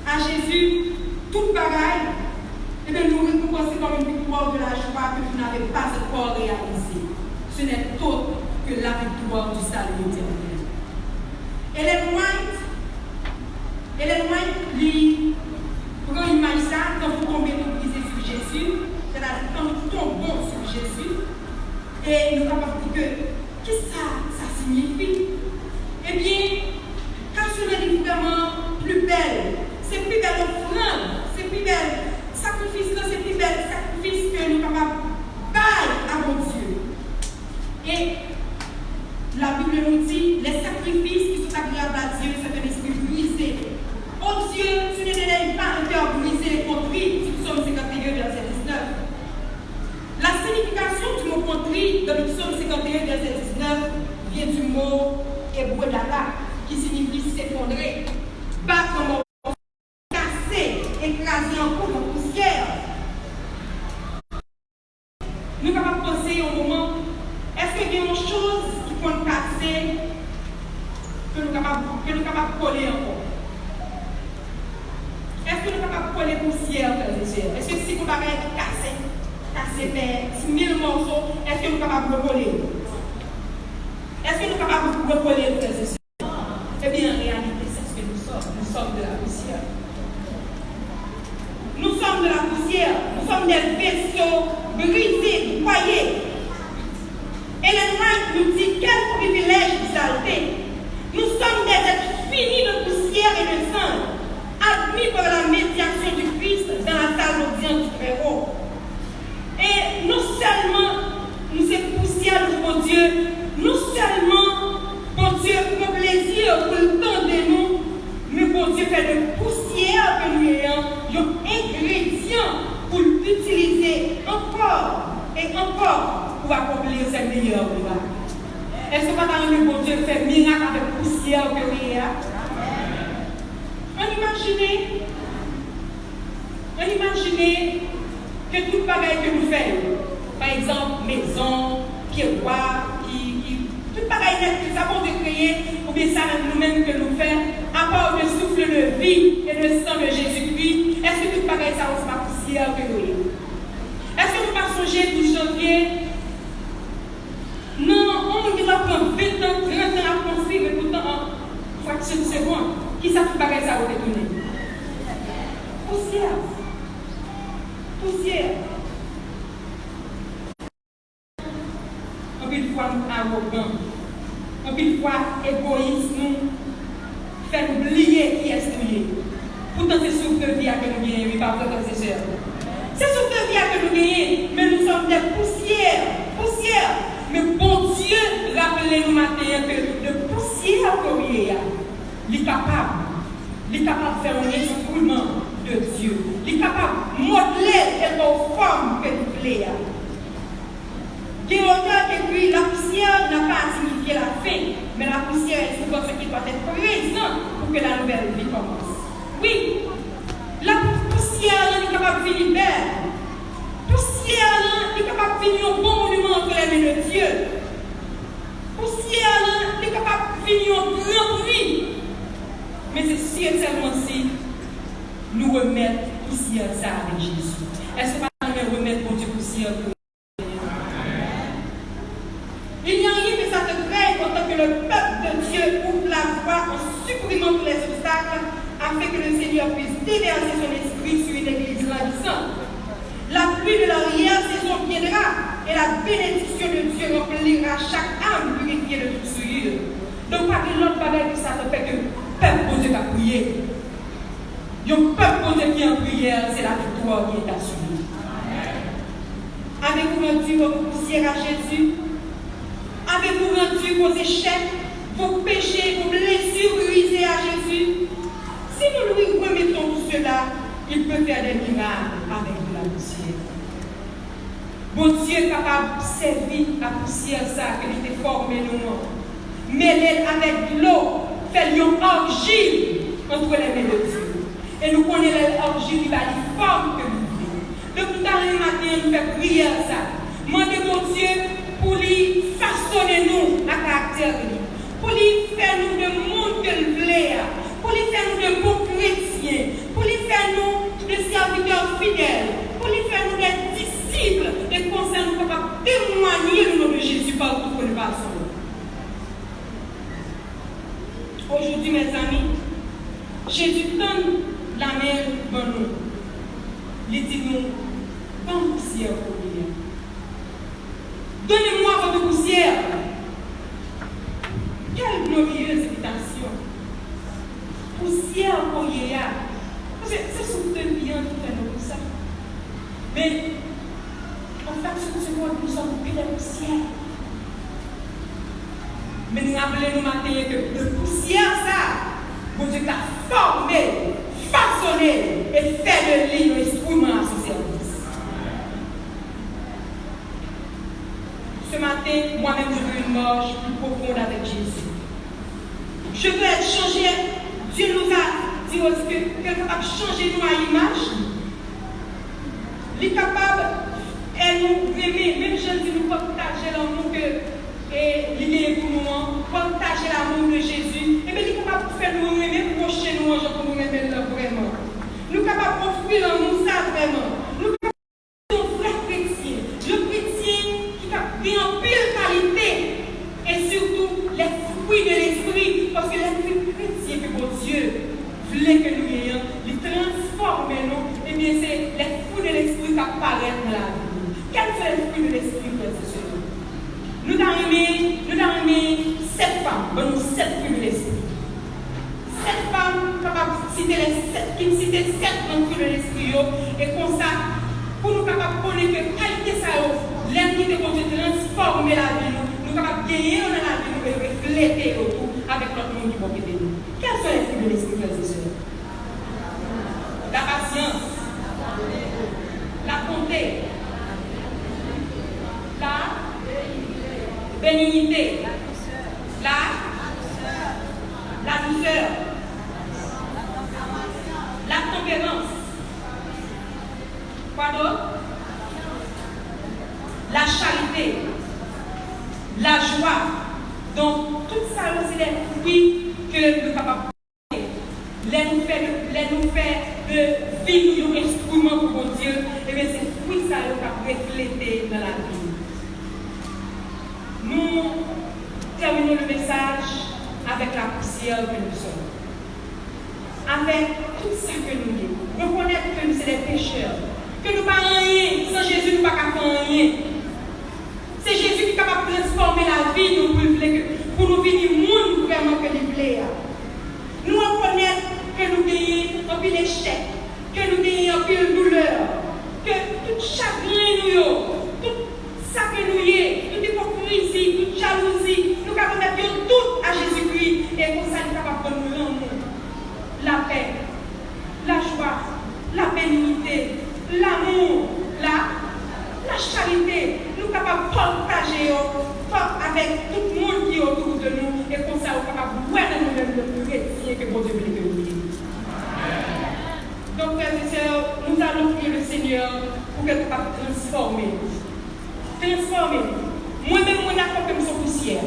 à Jésus, toute bagaille, et bien nous récompensons comme une victoire de la joie que vous n'avez pas encore réalisée. Ce n'est autre que la victoire du salut éternel. Ellen White lui prend l'image ça quand vous tombez pour briser sur Jésus, c'est-à-dire quand nous tombons sur Jésus, et nous avons dit que qu'est-ce que ça signifie? Eh bien, quand cela est vraiment plus belle, c'est plus belle offrande, c'est plus belle sacrifice, c'est plus belle sacrifice que nous sommes capables de bailler à mon Dieu. Et la Bible nous dit, les sacrifices qui sont agréables à Dieu, c'est un esprit brisé. Oh Dieu, tu ne délègues pas un cœur brisé et contrit, du psaume 51, verset 19. La signification du mot contrit dans le psaume 51, verset 19 vient du mot hébreu data, qui signifie s'effondrer, battre en morceaux, casser, écraser en coups de poussière. Nous sommes capables de penser au moment, est-ce qu'il y a une chose qui peut nous casser, que nous sommes capables de coller encore? Est-ce que nous sommes capables de coller poussière, frères et sœurs? Est-ce que si vous avez cassé, mais 1000 morceaux, est-ce que nous sommes capables de coller? Est-ce que nous sommes capables de coller, frères et sœurs? Eh bien, en réalité, c'est ce que nous sommes. Nous sommes de la poussière. Nous sommes de la poussière. Nous sommes des vaisseaux brisés, broyés. Ellen White nous dit quel privilège d'exalter. Nous sommes des êtres finis de poussière et de sang, admis par la médiation du Christ dans la salle d'audience du Très-Haut. Et non seulement nous sommes poussière devant Dieu, non seulement bon Dieu prend plaisir pour le temps de nous, mais bon Dieu fait de poussière que nous ayons un ingrédient pour l'utiliser encore et encore pour accomplir ses meilleurs miracles. Est-ce que pas le bon Dieu fait miracle avec poussière que nous ayons? On imagine que tout le bagage que nous faisons, par exemple, maison, pierre-bois, tout le bagage que nous avons créé, ou bien ça nous-mêmes que nous faisons, à part le souffle de vie et le sang de Jésus-Christ, est-ce que tout le bagage ça ne pas poussière que nous? Est-ce que nous ne pas songer du janvier? Non, on va prendre 20 ans, 30 ans à construire, mais pourtant, en fraction de seconde, qui ça tout le bagage ça va détourner? Poussière. En plus fois nous arrogants, en plus fois égoïstes, nous fait oublier qui est nous. Pourtant c'est souffle de vie que nous gagnons, pas frères et sœurs. C'est souffle de vie que nous gagnons, mais nous sommes des poussières. Mais bon Dieu, rappelez-nous matin que de poussière qu'on est, il est capable de faire un instrument de Dieu. Il est capable de modeler cette forme que nous voulons. Il y a autant que lui, la poussière n'a pas signifié la fin, mais la poussière est souvent ce qui doit être présent pour que la nouvelle vie commence. Oui, la poussière est capable de finir belle. Poussière est capable de finir un bon monument entre les mains de Dieu. Poussière est capable de finir un grand prix. Mais c'est si et seulement si nous remettre poussière ça avec Jésus. Est-ce que nous remettre pour Dieu poussière? Il n'y a rien que ça te crée autant que le peuple de Dieu ouvre la voie en supprimant tous les obstacles afin que le Seigneur puisse déverser son esprit sur une église languissante. La pluie de l'arrière-saison viendra et la bénédiction de Dieu remplira chaque âme purifiée de toute souillure. Donc, pas que l'autre bagage que ça te fait que le peuple de Dieu va prier. Le peuple de Dieu qui est en prière, c'est la victoire qui est assurée. Avez-vous rendu vos poussières à Jésus? Avez-vous rendu vos échecs, vos péchés, vos blessures brisées à Jésus? Si nous lui remettons tout cela, il peut faire des miracles avec de la poussière. Bon Dieu est capable de servir la poussière ça que était formé nous. Mêler avec de l'eau, faire une argile entre les mains de Dieu. Et nous connaissons l'argile qui va les formes que nous voulons. Donc tout à l'heure matin, nous faisons prier ça. Demandez mon Dieu pour lui façonner nous à caractère de lui. Pour lui faire nous de monde qu'il voulait. Pour lui faire nous de bons chrétiens. Pour lui faire nous de serviteurs fidèles. Pour lui faire nous des disciples. Et comme ça nous capables de témoigner le nom de Jésus partout où nous passons. Aujourd'hui, mes amis, Jésus donne la main pour nous. Il dit nous, comme poussière pour lui. Donnez-moi votre poussière. Quelle glorieuse invitation. Poussière pour Yéa. C'est sous le bien qui fait nous ça. Mais, en fait, ce monde, nous sommes plus de poussière. Mais nous rappelons matin que de poussière, ça, bon Dieu t'a formé, façonné et fait de lui un instrument à son service. Ce matin, moi-même, je veux une marche plus profonde avec Jésus. Je veux être changé. Dieu nous a dit aussi qu'il est capable de changer nous à l'image. Il est capable de nous aimer. Même je dis nous partager l'amour que il est pour nous, partager l'amour de Jésus. Et bien, il est capable de faire nous aimer, procher nous pour nous aimer vraiment. Nous sommes capables d'offrir l'amour ça vraiment. Nous sommes capables de vrai chrétien. Le chrétien qui a bien en pile qualité et surtout les fruits de l'esprit. Parce que les fruits chrétiens que mon Dieu voulait que nous ayons, les transformer nous, et bien c'est les fruits de l'esprit qui apparaissent dans la vie. Quels sont les fruits de l'esprit, frères et sœurs? Nous avons aimé 7 femmes, nous 7 fruits de l'esprit. 7 femmes capables de citer les 7, qui citer 7 fruits de l'esprit, et comme ça, pour nous capables de connaître que qualité ça l'ennemi de Dieu transformer la vie, nous capables de gagner dans la vie, nous refléter autour avec notre monde qui va aider nous. Quels sont les fruits de l'esprit, frères et sœurs? La patience, la bonté, la bénignité, la douceur, Pardon? La charité, la joie. Donc, tout ça, c'est les fruits que nous sommes capables de faire. Les nous faire vivre nos instruments pour mon Dieu. Et bien, ces fruits, ça, nous sommes refléter dans la vie. Nous terminons le message avec la poussière que nous sommes. Avec tout ça que nous sommes. Reconnaître que nous sommes des pécheurs. Que nous ne pas rien. Sans Jésus, nous ne pouvons pas faire rien. C'est Jésus qui est capable de transformer la vie pour nous venir monde vraiment que nous plaît. Nous reconnaître que nous gagnons un peu d'échec, que nous gagnons un peu de douleur, que tout chagrin, tout ça que nous y toute hypocrisie, toute jalousie, nous pouvons mettre tout à Jésus-Christ et pour ça nous sommes capables de nous rendre la paix, la joie, la bénignité, l'amour, la charité. Nous sommes capables de partager avec tout le monde qui est autour de nous et comme ça nous sommes capables de voir nous-mêmes le chrétien que bon Dieu veut que nous vivions. Donc, frères et sœurs, nous allons prier le Seigneur pour qu'il soit transformé. Transformé. Moi-même, mon accord comme son poussière.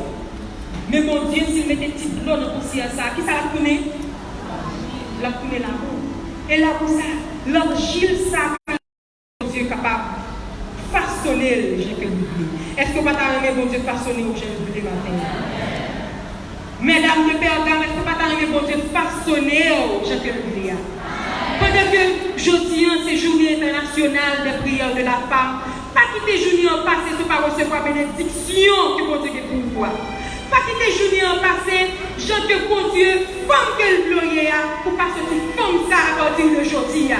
Mais mon Dieu, s'il mettait petit l'eau dans la poussière, ça, qui ça l'a tourné? La tourné l'amour. Et là, pour ça, l'argile, ça, mon Dieu est capable de façonner le j'ai fait l'oubli. Est-ce que vous pas t'arriver, bon Dieu, façonner au j'ai l'oubli matin? Mesdames de Père, est-ce que vous pas t'arriver, bon Dieu, façonner au j'ai fait l'oubli? Pendant que jeudi, c'est journée internationale des prières de la femme, pas quitter journée en passé, c'est pas recevoir bénédiction que bon Dieu est pour vous. Pas quitter journée en passé, je te bon Dieu, femme que le glorieux pour pas sortir comme ça à partir de jeudi.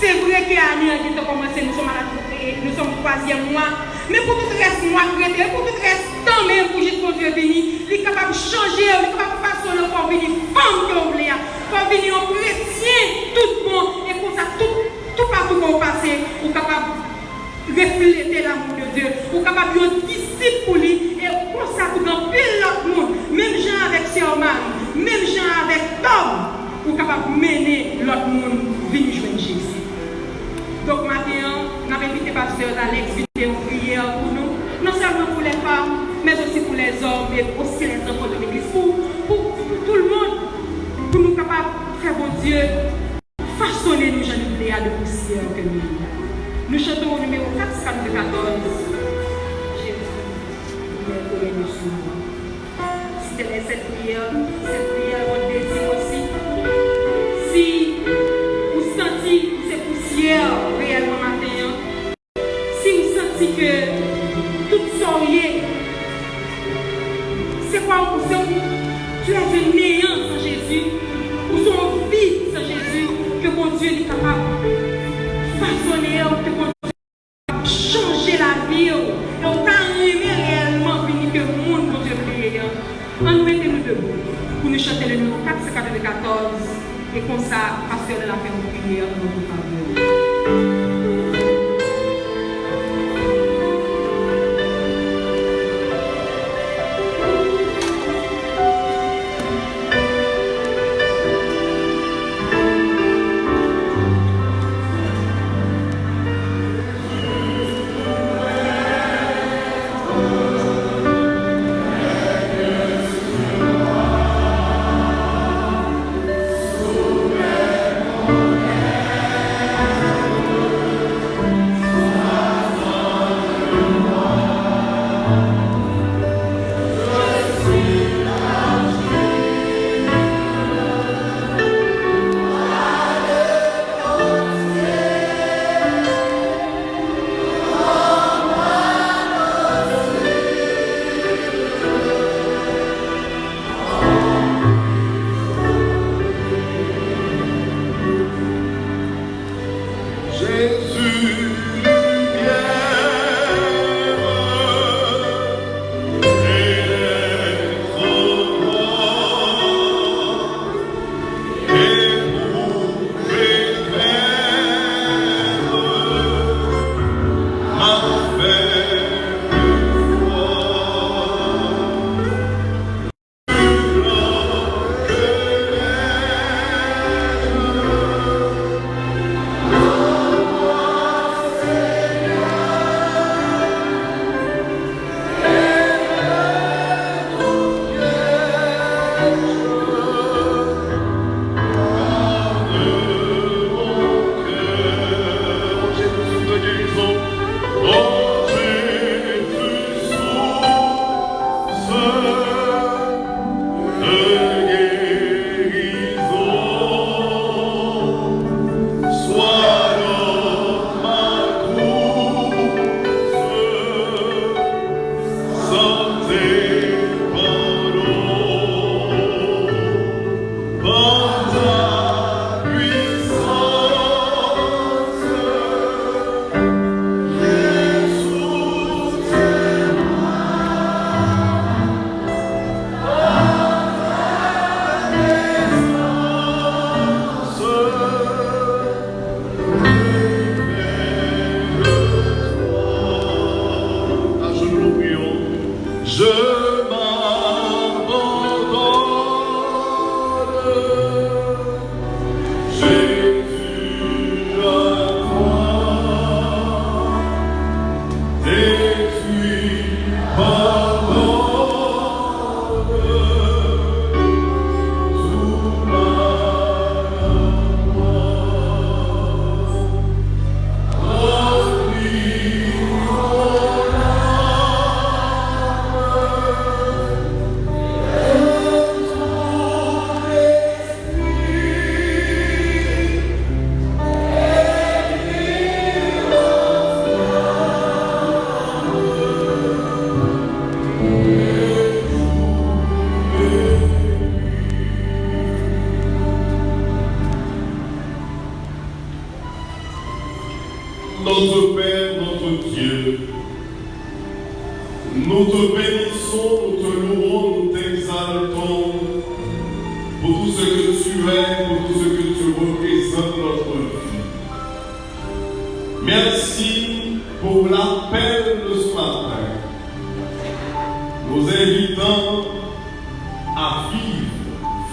C'est vrai que l'année qui a commencé, nous sommes au 3e mois, mais pour tout le reste mois, pour tout le reste temps même pour juste mon Dieu béni, il est capable de changer, il est capable de façonner pour venir femme que vous voulez, pour venir en chrétien, tout bon, et pour ça, tout partout qu'on passe, vous êtes capable de refléter l'amour de Dieu, vous êtes capable de être disciple pour lui, et pour ça, vous dans pile l'autre monde, même gens avec Sœur Marie, même gens avec Tom, vous êtes capable de mener l'autre monde, venir joindre Jésus. Donc maintenant, nous avons invité Pasteur Alex à une prière pour nous, non seulement pour les femmes, mais aussi pour les hommes et aussi les enfants de l'église, pour tout le monde, pour nous capables de faire bon Dieu, façonner nous, Jean Léa de poussière que nous. Nous chantons au numéro 414. Jésus, si c'est cette prière, on désire aussi. Si vous sentez ces poussières réellement matin, si vous sentez que tout souriez, c'est quoi pour ça? Tu es un néant sans Jésus, ou son vide sans Jésus, que mon Dieu est capable de façonner, que mon Dieu est capable de changer la vie, et autant aimer réellement venir que le monde, mon Dieu, prier. En nous mettez-nous debout pour nous chanter le numéro 494 et comme ça, Pasteur de la paix en prière dans notre faveur. Notre Père, notre Dieu, nous te bénissons, nous te louons, nous t'exaltons pour tout ce que tu es, pour tout ce que tu représentes dans notre vie. Merci pour l'appel de ce matin, nous invitant à vivre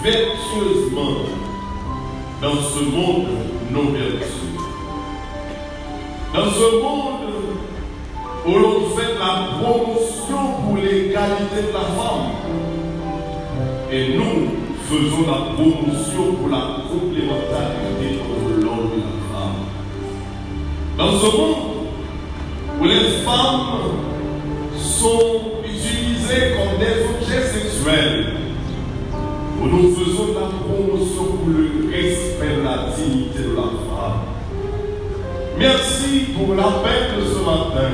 vertueusement dans ce monde non vertueux. Dans ce monde où l'on fait la promotion pour l'égalité de la femme, et nous faisons la promotion pour la complémentarité entre l'homme et la femme. Dans ce monde où les femmes sont utilisées comme des objets sexuels, où nous faisons la promotion pour le respect de la dignité de la femme. Merci pour l'appel de ce matin.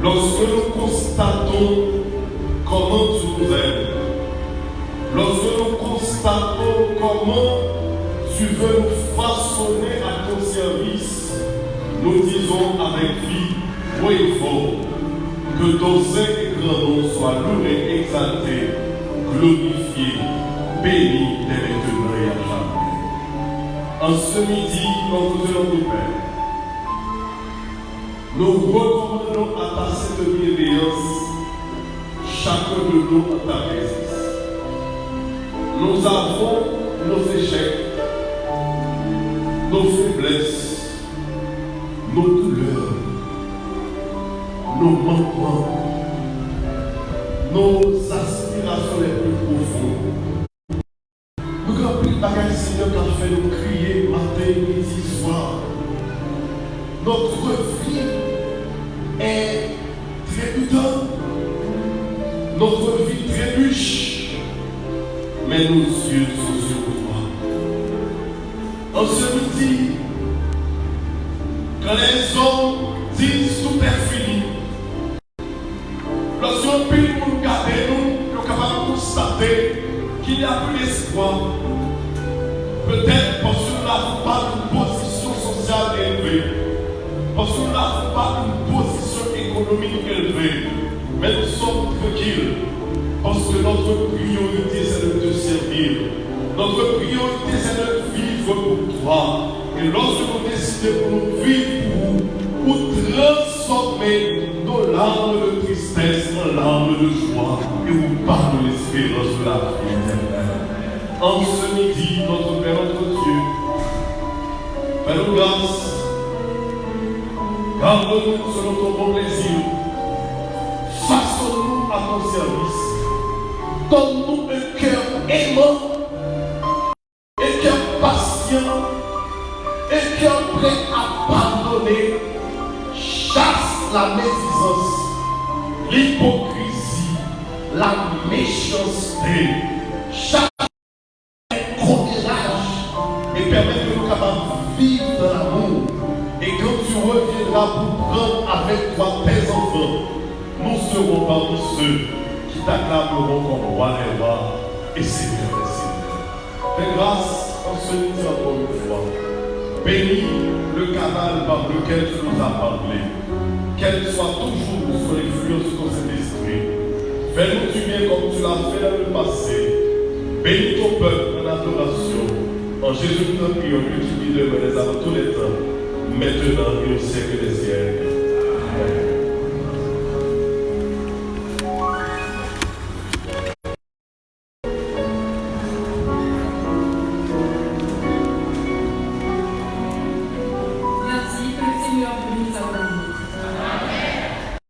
Lorsque nous constatons comment tu nous aimes, lorsque nous constatons comment tu veux nous façonner à ton service, nous disons avec vie, haut et fort, que ton saint et grand nom soit loué, exalté, glorifié, béni dès maintenant et à jamais. En ce midi, notre Dieu, notre Père, nous recommandons à ta sainte bienveillance chacun de nous en ta présence. Nous avons nos échecs, nos faiblesses, nos douleurs, nos manquements, nos aspirations les plus profondes. Nous avons plus de bagages, Seigneur, qui a fait nous crier matin, midi, soir. Notre vie est trébutante, notre vie trébuche, mais nos yeux sont sur toi. En ce midi, quand les hommes disent tout est fini, lorsqu'on prie pour nous garder, nous sommes capables de constater qu'il n'y a plus d'espoir. Peut-être parce que nous n'avons pas une position sociale élevée, parce que nous n'avons pas une position économique élevée, mais nous sommes tranquilles, parce que notre priorité c'est de te servir. Notre priorité c'est de vivre pour toi. Et lorsque nous décidons pour nous vivre pour transformer nos larmes de tristesse en larmes de joie et vous parler de l'espérance de la vie éternelle. En ce midi, notre Père, notre Dieu, fais-nous grâce, garde-nous selon ton bon plaisir, façonne-nous à ton service, donne-nous un cœur aimant, un cœur patient, un cœur prêt à pardonner, chasse la médisance, l'hypocrisie, la méchanceté, chasse permettre que nous capables de vivre dans l'amour. Et quand tu reviendras pour prendre avec toi tes enfants, nous serons parmi ceux qui t'acclameront comme roi des rois et Seigneur des seigneurs. Fais grâce en ce midi encore une fois. Bénis le canal par lequel tu nous as parlé. Qu'elle soit toujours sur l'influence de ton Saint-Esprit. Fais-nous du bien comme tu l'as fait dans le passé. Bénis ton peuple en adoration. En Jésus, nous prions, lui qui vit de les avant tous les temps, maintenant et au siècle des siècles. Amen.